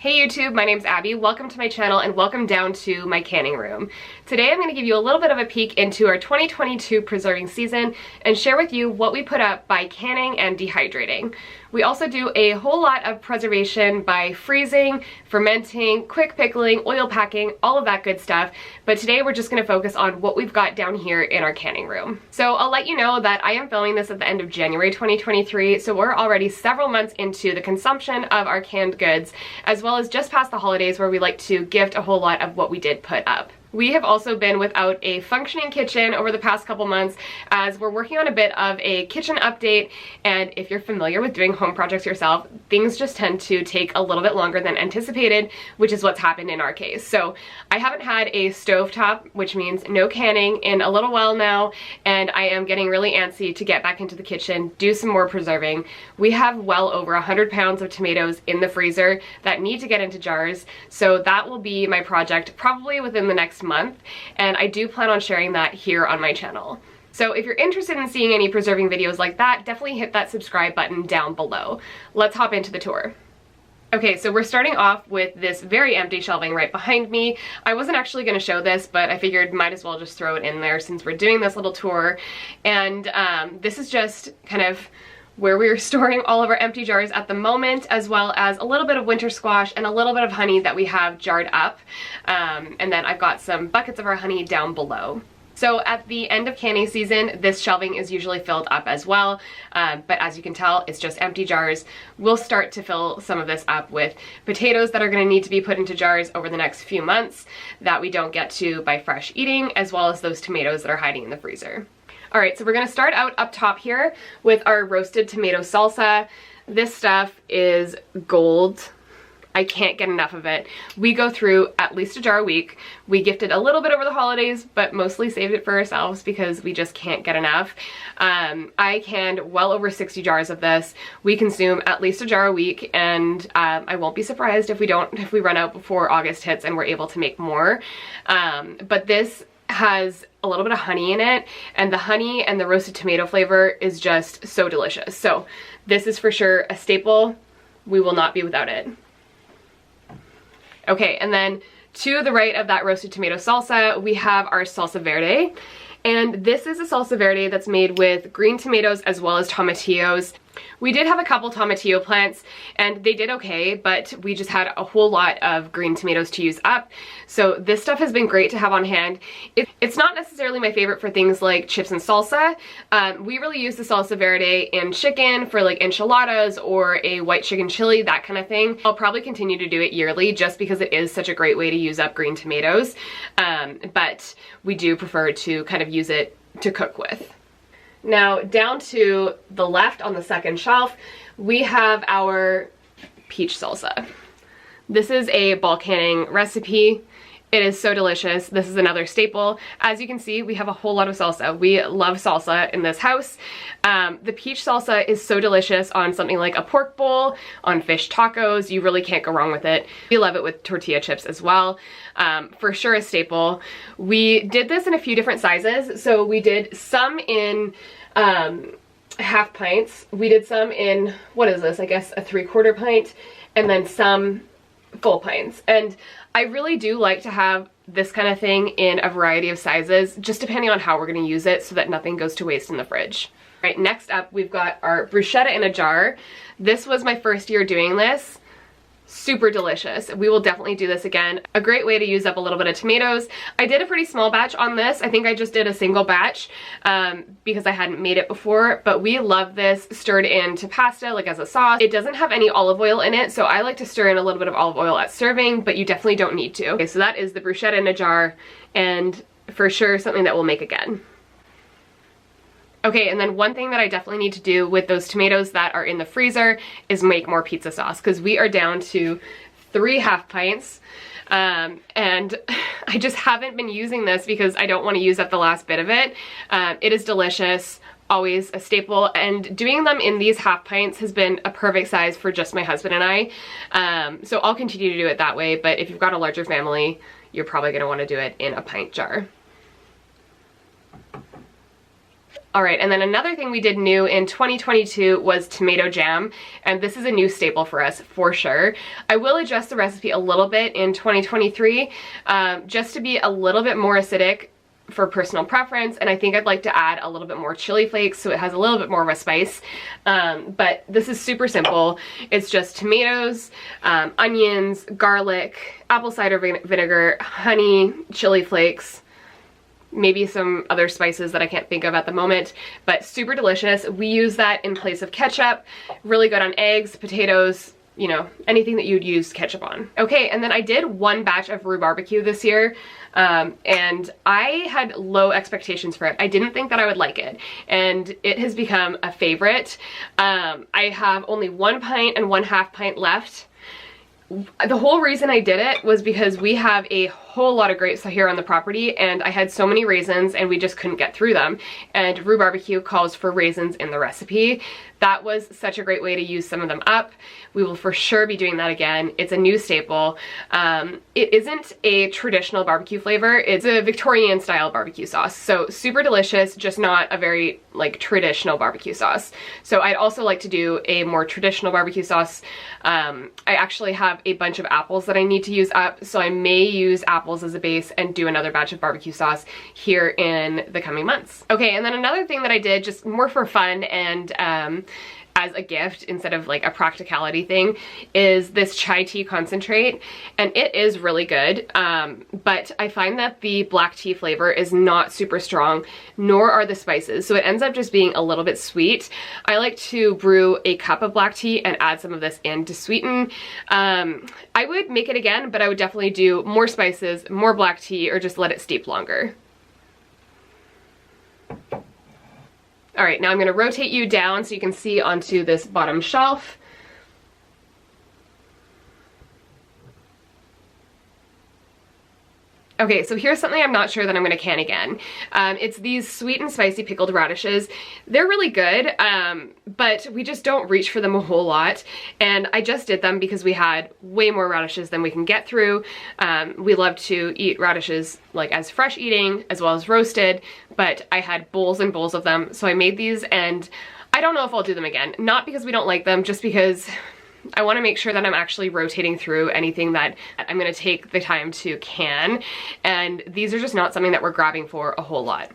Hey YouTube, my name's Abby. Welcome to my channel and welcome down to my canning room. Today I'm going to give you a little bit of a peek into our 2022 preserving season and share with you what we put up by canning and dehydrating. We also do a whole lot of preservation by freezing, fermenting, quick pickling, oil packing, all of that good stuff. But today we're just going to focus on what we've got down here in our canning room. So I'll let you know that I am filming this at the end of January 2023, so we're already several months into the consumption of our canned goods, as well as just past the holidays where we like to gift a whole lot of what we did put up. We have also been without a functioning kitchen over the past couple months as we're working on a bit of a kitchen update, and if you're familiar with doing home projects yourself, things just tend to take a little bit longer than anticipated, which is what's happened in our case. So I haven't had a stovetop, which means no canning, in a little while now, and I am getting really antsy to get back into the kitchen, do some more preserving. We have well over 100 pounds of tomatoes in the freezer that need to get into jars, so that will be my project probably within the next month, and I do plan on sharing that here on my channel. So if you're interested in seeing any preserving videos like that, definitely hit that subscribe button down below. Let's hop into the tour. Okay, so we're starting off with this very empty shelving right behind me. I wasn't actually going to show this, but I figured might as well just throw it in there since we're doing this little tour. And this is just kind of where we're storing all of our empty jars at the moment, as well as a little bit of winter squash and a little bit of honey that we have jarred up. And then I've got some buckets of our honey down below. So at the end of canning season, this shelving is usually filled up as well, but as you can tell, it's just empty jars. We'll start to fill some of this up with potatoes that are going to need to be put into jars over the next few months that we don't get to by fresh eating, as well as those tomatoes that are hiding in the freezer. Alright, so we're going to start out up top here with our roasted tomato salsa. This stuff is gold. I can't get enough of it. We go through at least a jar a week. We gifted a little bit over the holidays, but mostly saved it for ourselves because we just can't get enough. I canned well over 60 jars of this. We consume at least a jar a week, and I won't be surprised if we run out before August hits and we're able to make more. But this has a little bit of honey in it, and the honey and the roasted tomato flavor is just so delicious. So this is for sure a staple. We will not be without it. Okay, and then to the right of that roasted tomato salsa, we have our salsa verde. And this is a salsa verde that's made with green tomatoes as well as tomatillos. We did have a couple tomatillo plants and they did okay, but we just had a whole lot of green tomatoes to use up. So this stuff has been great to have on hand. It's not necessarily my favorite for things like chips and salsa. We really use the salsa verde in chicken for like enchiladas or a white chicken chili, that kind of thing. I'll probably continue to do it yearly just because it is such a great way to use up green tomatoes. But we do prefer to kind of use it to cook with. Now down to the left on the second shelf, we have our peach salsa. This is a bulk canning recipe. It is so delicious. This is another staple. As you can see, we have a whole lot of salsa. We love salsa in this house. The peach salsa is so delicious on something like a pork bowl, on fish tacos. You really can't go wrong with it. We love it with tortilla chips as well. For sure a staple. We did this in a few different sizes. So we did some in half pints. We did some in, what is this? I guess a 3/4 pint, and then some full pints. And I really do like to have this kind of thing in a variety of sizes, just depending on how we're going to use it so that nothing goes to waste in the fridge. All right, next up we've got our bruschetta in a jar. This was my first year doing this. Super delicious. We will definitely do this again. A great way to use up a little bit of tomatoes. I did a pretty small batch on this. I think I just did a single batch because I hadn't made it before, but we love this stirred into pasta, like as a sauce. It doesn't have any olive oil in it, so I like to stir in a little bit of olive oil at serving, but you definitely don't need to. Okay, so that is the bruschetta in a jar, and for sure something that we'll make again. Okay, and then one thing that I definitely need to do with those tomatoes that are in the freezer is make more pizza sauce, because we are down to 3 half pints. And I just haven't been using this because I don't want to use up the last bit of it. It is delicious, always a staple, and doing them in these half pints has been a perfect size for just my husband and I. So I'll continue to do it that way, but if you've got a larger family, you're probably going to want to do it in a pint jar. All right, and then another thing we did new in 2022 was tomato jam, and this is a new staple for us for sure. I will adjust the recipe a little bit in 2023 just to be a little bit more acidic for personal preference, and I think I'd like to add a little bit more chili flakes so it has a little bit more of a spice. But this is super simple. It's just tomatoes, onions, garlic, apple cider vinegar, honey, chili flakes, maybe some other spices that I can't think of at the moment, but super delicious. We use that in place of ketchup. Really good on eggs, potatoes, you know, anything that you'd use ketchup on. Okay, and then I did one batch of roux barbecue this year, and I had low expectations for it. I didn't think that I would like it, and it has become a favorite. I have only 1 pint and 1/2 pint left. The whole reason I did it was because we have a whole lot of grapes here on the property, and I had so many raisins and we just couldn't get through them, and roux barbecue calls for raisins in the recipe. That was such a great way to use some of them up. We will for sure be doing that again. It's a new staple. It isn't a traditional barbecue flavor. It's a Victorian style barbecue sauce. So super delicious, just not a very like traditional barbecue sauce. So I'd also like to do a more traditional barbecue sauce. I actually have a bunch of apples that I need to use up, so I may use apples as a base and do another batch of barbecue sauce here in the coming months. Okay, and then another thing that I did just more for fun and as a gift instead of like a practicality thing is this chai tea concentrate, and it is really good, but I find that the black tea flavor is not super strong, nor are the spices, so it ends up just being a little bit sweet. I like to brew a cup of black tea and add some of this in to sweeten. I would make it again, but I would definitely do more spices, more black tea, or just let it steep longer. All right, now I'm gonna rotate you down so you can see onto this bottom shelf. Okay, so here's something I'm not sure that I'm gonna can again. It's these sweet and spicy pickled radishes. They're really good, but we just don't reach for them a whole lot. And I just did them because we had way more radishes than we can get through. We love to eat radishes like as fresh eating as well as roasted, but I had bowls and bowls of them. So I made these, and I don't know if I'll do them again. Not because we don't like them, just because I want to make sure that I'm actually rotating through anything that I'm going to take the time to can, and these are just not something that we're grabbing for a whole lot.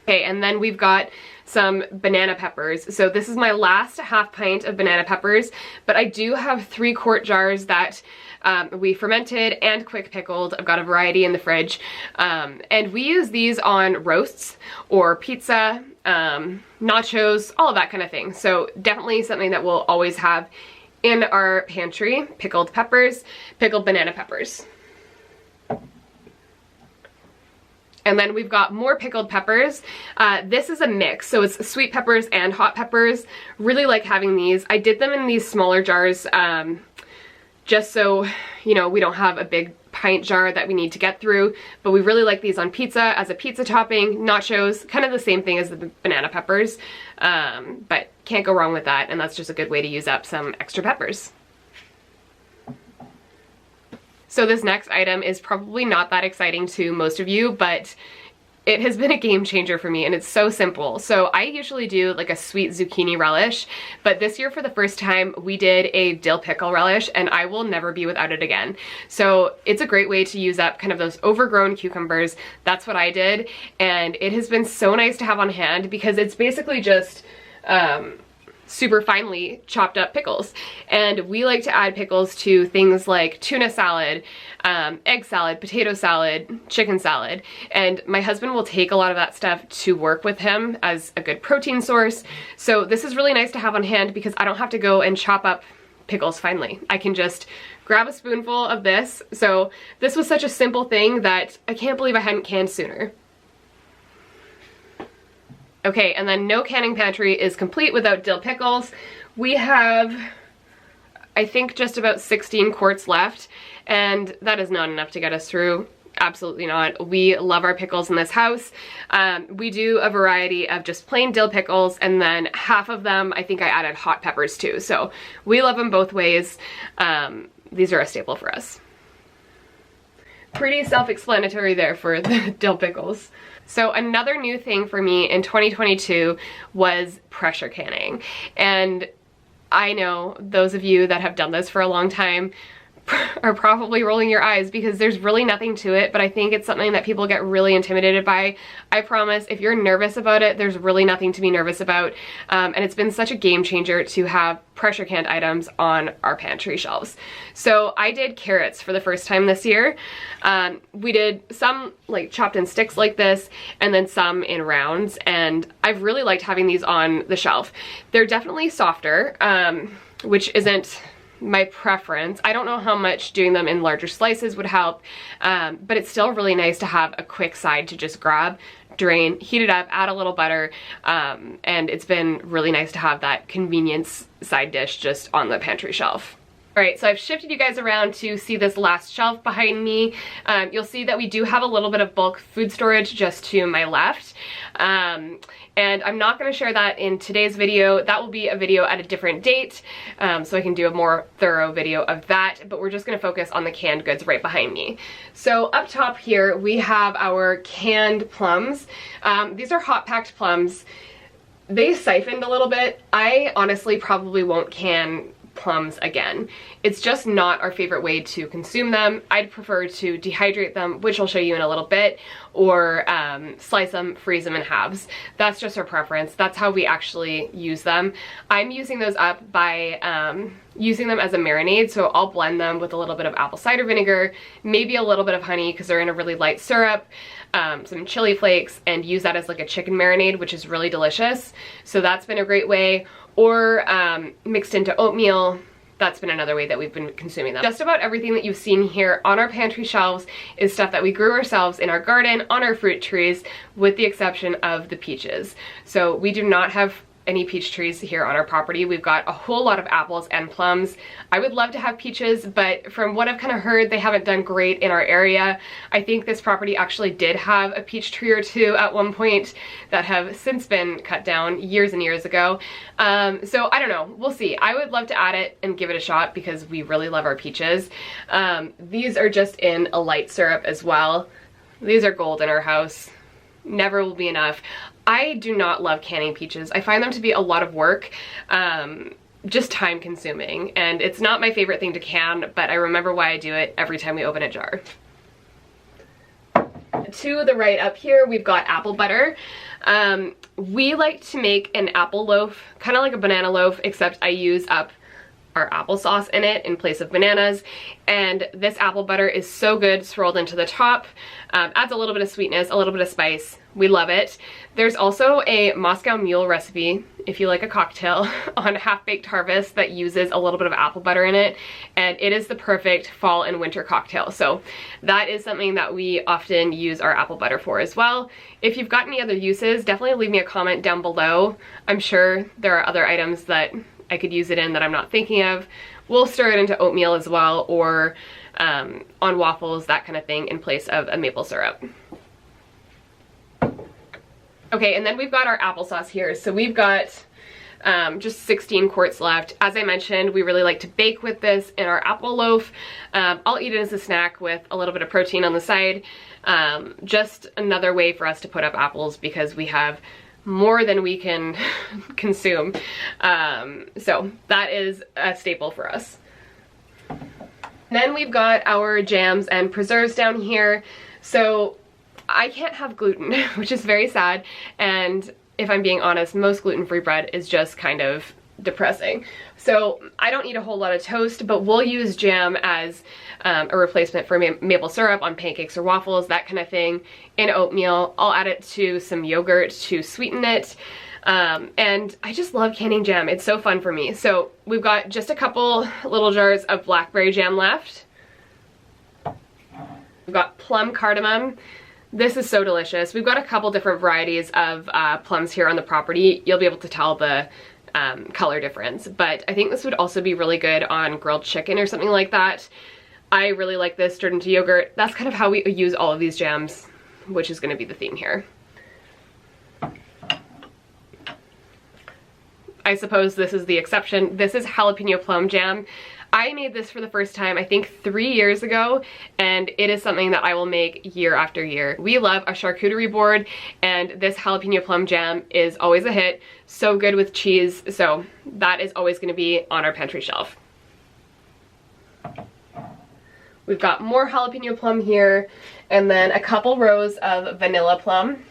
Okay, and then we've got some banana peppers. So this is my last 1/2 pint of banana peppers, but I do have 3-quart jars that we fermented and quick pickled. I've got a variety in the fridge, and we use these on roasts or pizza, nachos, all of that kind of thing. So definitely something that we'll always have in our pantry. Pickled peppers, pickled banana peppers. And then we've got more pickled peppers. This is a mix, so it's sweet peppers and hot peppers. Really like having these. I did them in these smaller jars just so, you know, we don't have a big pint jar that we need to get through, but we really like these on pizza as a pizza topping, nachos, kind of the same thing as the banana peppers, but can't go wrong with that, and that's just a good way to use up some extra peppers. So this next item is probably not that exciting to most of you, but it has been a game changer for me, and it's so simple. So I usually do like a sweet zucchini relish, but this year for the first time we did a dill pickle relish, and I will never be without it again. So it's a great way to use up kind of those overgrown cucumbers. That's what I did, and it has been so nice to have on hand because it's basically just super finely chopped up pickles. And we like to add pickles to things like tuna salad, egg salad, potato salad, chicken salad. And my husband will take a lot of that stuff to work with him as a good protein source. So this is really nice to have on hand because I don't have to go and chop up pickles finely. I can just grab a spoonful of this. So this was such a simple thing that I can't believe I hadn't canned sooner. Okay, and then no canning pantry is complete without dill pickles. We have, I think, just about 16 quarts left, and that is not enough to get us through. Absolutely not. We love our pickles in this house. We do a variety of just plain dill pickles, and then half of them, I think I added hot peppers too. So we love them both ways. These are a staple for us. Pretty self-explanatory there for the dill pickles. So another new thing for me in 2022 was pressure canning. And I know those of you that have done this for a long time are probably rolling your eyes because there's really nothing to it, but I think it's something that people get really intimidated by. I promise, if you're nervous about it, there's really nothing to be nervous about. And it's been such a game changer to have pressure canned items on our pantry shelves. So I did carrots for the first time this year. We did some like chopped in sticks like this, and then some in rounds, and I've really liked having these on the shelf. They're definitely softer, which isn't my preference. I don't know how much doing them in larger slices would help, but it's still really nice to have a quick side to just grab, drain, heat it up, add a little butter, and it's been really nice to have that convenience side dish just on the pantry shelf. Alright, so I've shifted you guys around to see this last shelf behind me. You'll see that we do have a little bit of bulk food storage just to my left. And I'm not going to share that in today's video. That will be a video at a different date, so I can do a more thorough video of that, but we're just going to focus on the canned goods right behind me. So up top here, we have our canned plums. These are hot packed plums. They siphoned a little bit. I honestly probably won't can plums again. It's just not our favorite way to consume them. I'd prefer to dehydrate them, which I'll show you in a little bit, or slice them, freeze them in halves. That's just our preference. That's how we actually use them. I'm using those up by using them as a marinade, so I'll blend them with a little bit of apple cider vinegar, maybe a little bit of honey because they're in a really light syrup, some chili flakes, and use that as like a chicken marinade, which is really delicious. So that's been a great way. Or mixed into oatmeal. That's been another way that we've been consuming them. Just about everything that you've seen here on our pantry shelves is stuff that we grew ourselves in our garden, on our fruit trees, with the exception of the peaches. So we do not have any peach trees here on our property. We've got a whole lot of apples and plums. I would love to have peaches, but from what I've kind of heard, they haven't done great in our area. I think this property actually did have a peach tree or two at one point that have since been cut down years and years ago. So I don't know, we'll see. I would love to add it and give it a shot because we really love our peaches. These are just in a light syrup as well. These are gold in our house. Never will be enough. I do not love canning peaches. I find them to be a lot of work, just time consuming, and it's not my favorite thing to can, but I remember why I do it every time we open a jar. To the right up here, we've got apple butter. We like to make an apple loaf, kind of like a banana loaf, except I use up our applesauce in it in place of bananas, and this apple butter is so good swirled into the top. Adds a little bit of sweetness, a little bit of spice. We love it. There's also a Moscow Mule recipe, if you like a cocktail, on Half Baked Harvest that uses a little bit of apple butter in it, and it is the perfect fall and winter cocktail. So that is something that we often use our apple butter for as well. If you've got any other uses, definitely leave me a comment down below. I'm sure there are other items that I could use it in that I'm not thinking of. We'll stir it into oatmeal as well, or on waffles, that kind of thing, in place of a maple syrup. Okay, and then we've got our applesauce here. So we've got just 16 quarts left. As I mentioned, we really like to bake with this in our apple loaf. I'll eat it as a snack with a little bit of protein on the side. Just another way for us to put up apples because we have more than we can consume. So that is a staple for us. Then we've got our jams and preserves down here. So I can't have gluten, which is very sad, and if I'm being honest, most gluten-free bread is just kind of depressing. So I don't eat a whole lot of toast, but we'll use jam as a replacement for maple syrup on pancakes or waffles, that kind of thing. In oatmeal, I'll add it to some yogurt to sweeten it. And I just love canning jam. It's so fun for me. So we've got just a couple little jars of blackberry jam left. We've got plum cardamom. This is so delicious. We've got a couple different varieties of plums here on the property. You'll be able to tell the color difference, but I think this would also be really good on grilled chicken or something like that. I really like this stirred into yogurt. That's kind of how we use all of these jams, which is going to be the theme here. I suppose this is the exception. This is jalapeno plum jam. I made this for the first time, I think 3 years ago, and it is something that I will make year after year. We love a charcuterie board, and this jalapeno plum jam is always a hit. So good with cheese, so that is always going to be on our pantry shelf. We've got more jalapeno plum here, and then a couple rows of vanilla plum.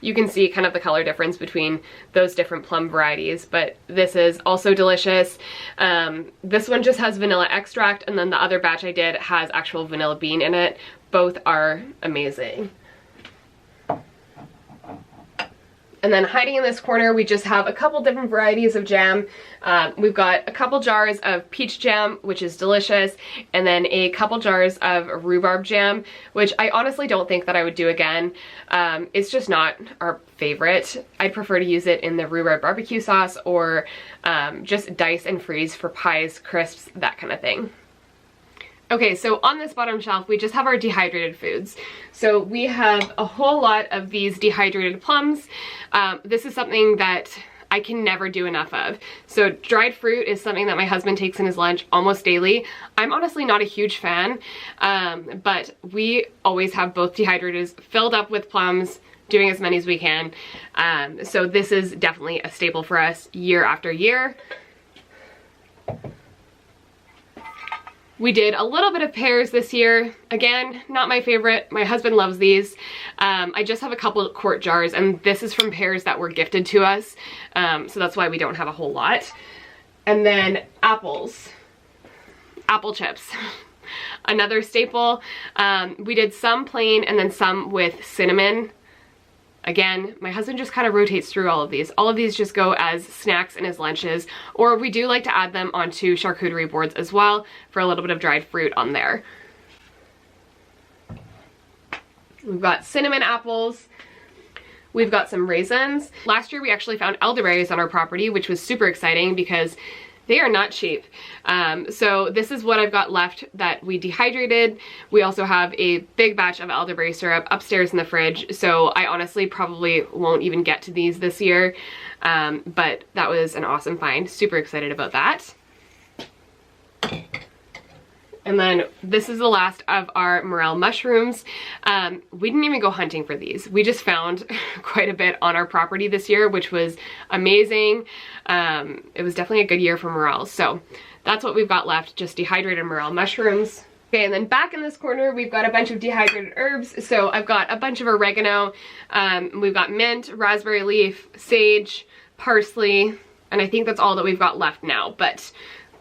You can see kind of the color difference between those different plum varieties, but this is also delicious. This one just has vanilla extract, and then the other batch I did has actual vanilla bean in it. Both are amazing. And then hiding in this corner, we just have a couple different varieties of jam. We've got a couple jars of peach jam, which is delicious, and then a couple jars of rhubarb jam, which I honestly don't think that I would do again. It's just not our favorite. I'd prefer to use it in the rhubarb barbecue sauce, or just dice and freeze for pies, crisps, that kind of thing. Okay, so on this bottom shelf, we just have our dehydrated foods. So we have a whole lot of these dehydrated plums. This is something that I can never do enough of. So dried fruit is something that my husband takes in his lunch almost daily. I'm honestly not a huge fan, but we always have both dehydrators filled up with plums, doing as many as we can. So this is definitely a staple for us year after year. We did a little bit of pears this year. Again, not my favorite. My husband loves these. I just have a couple quart jars, and this is from pears that were gifted to us. So that's why we don't have a whole lot. And then apples. Apple chips. Another staple. We did some plain and then some with cinnamon. Again, my husband just kind of rotates through all of these. All of these just go as snacks in his lunches, or we do like to add them onto charcuterie boards as well for a little bit of dried fruit on there. We've got cinnamon apples. We've got some raisins. Last year we actually found elderberries on our property, which was super exciting because they are not cheap. So this is what I've got left that we dehydrated. We also have a big batch of elderberry syrup upstairs in the fridge, so I honestly probably won't even get to these this year. But that was an awesome find. Super excited about that. And then this is the last of our morel mushrooms. We didn't even go hunting for these. We just found quite a bit on our property this year, which was amazing. It was definitely a good year for morels. So that's what we've got left, just dehydrated morel mushrooms. Okay, and then back in this corner, we've got a bunch of dehydrated herbs. So I've got a bunch of oregano. We've got mint, raspberry leaf, sage, parsley, and I think that's all that we've got left now. But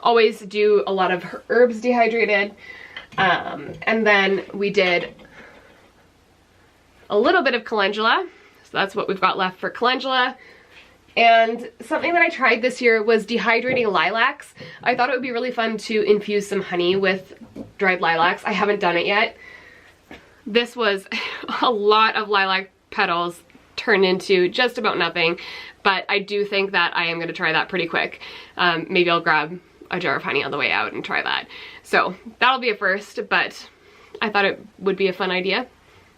always do a lot of herbs dehydrated. And then we did a little bit of calendula. So that's what we've got left for calendula. And something that I tried this year was dehydrating lilacs. I thought it would be really fun to infuse some honey with dried lilacs. I haven't done it yet. This was a lot of lilac petals turned into just about nothing, but I do think that I am going to try that pretty quick. Maybe I'll grab a jar of honey on the way out and try that. So that'll be a first, but I thought it would be a fun idea.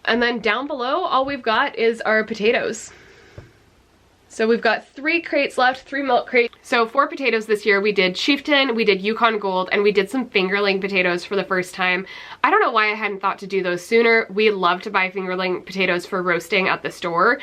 And then down below, all we've got is our potatoes. So we've got 3 crates left, 3 milk crates. So 4 potatoes this year. We did Chieftain, we did Yukon Gold, and we did some fingerling potatoes for the first time. I don't know why I hadn't thought to do those sooner. We love to buy fingerling potatoes for roasting at the store.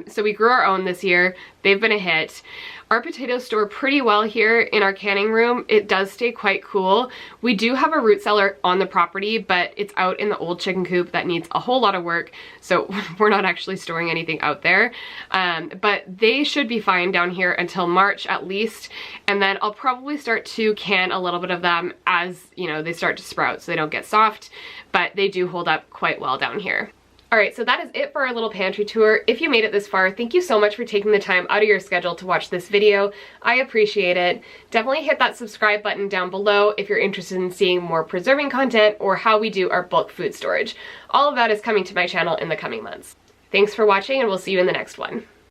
So we grew our own this year. They've been a hit. Our potatoes store pretty well here in our canning room. It does stay quite cool. We do have a root cellar on the property, but it's out in the old chicken coop that needs a whole lot of work, so we're not actually storing anything out there. But they should be fine down here until March at least, and then I'll probably start to can a little bit of them as, you know, they start to sprout so they don't get soft, but they do hold up quite well down here. Alright, so that is it for our little pantry tour. If you made it this far, thank you so much for taking the time out of your schedule to watch this video. I appreciate it. Definitely hit that subscribe button down below if you're interested in seeing more preserving content or how we do our bulk food storage. All of that is coming to my channel in the coming months. Thanks for watching, and we'll see you in the next one.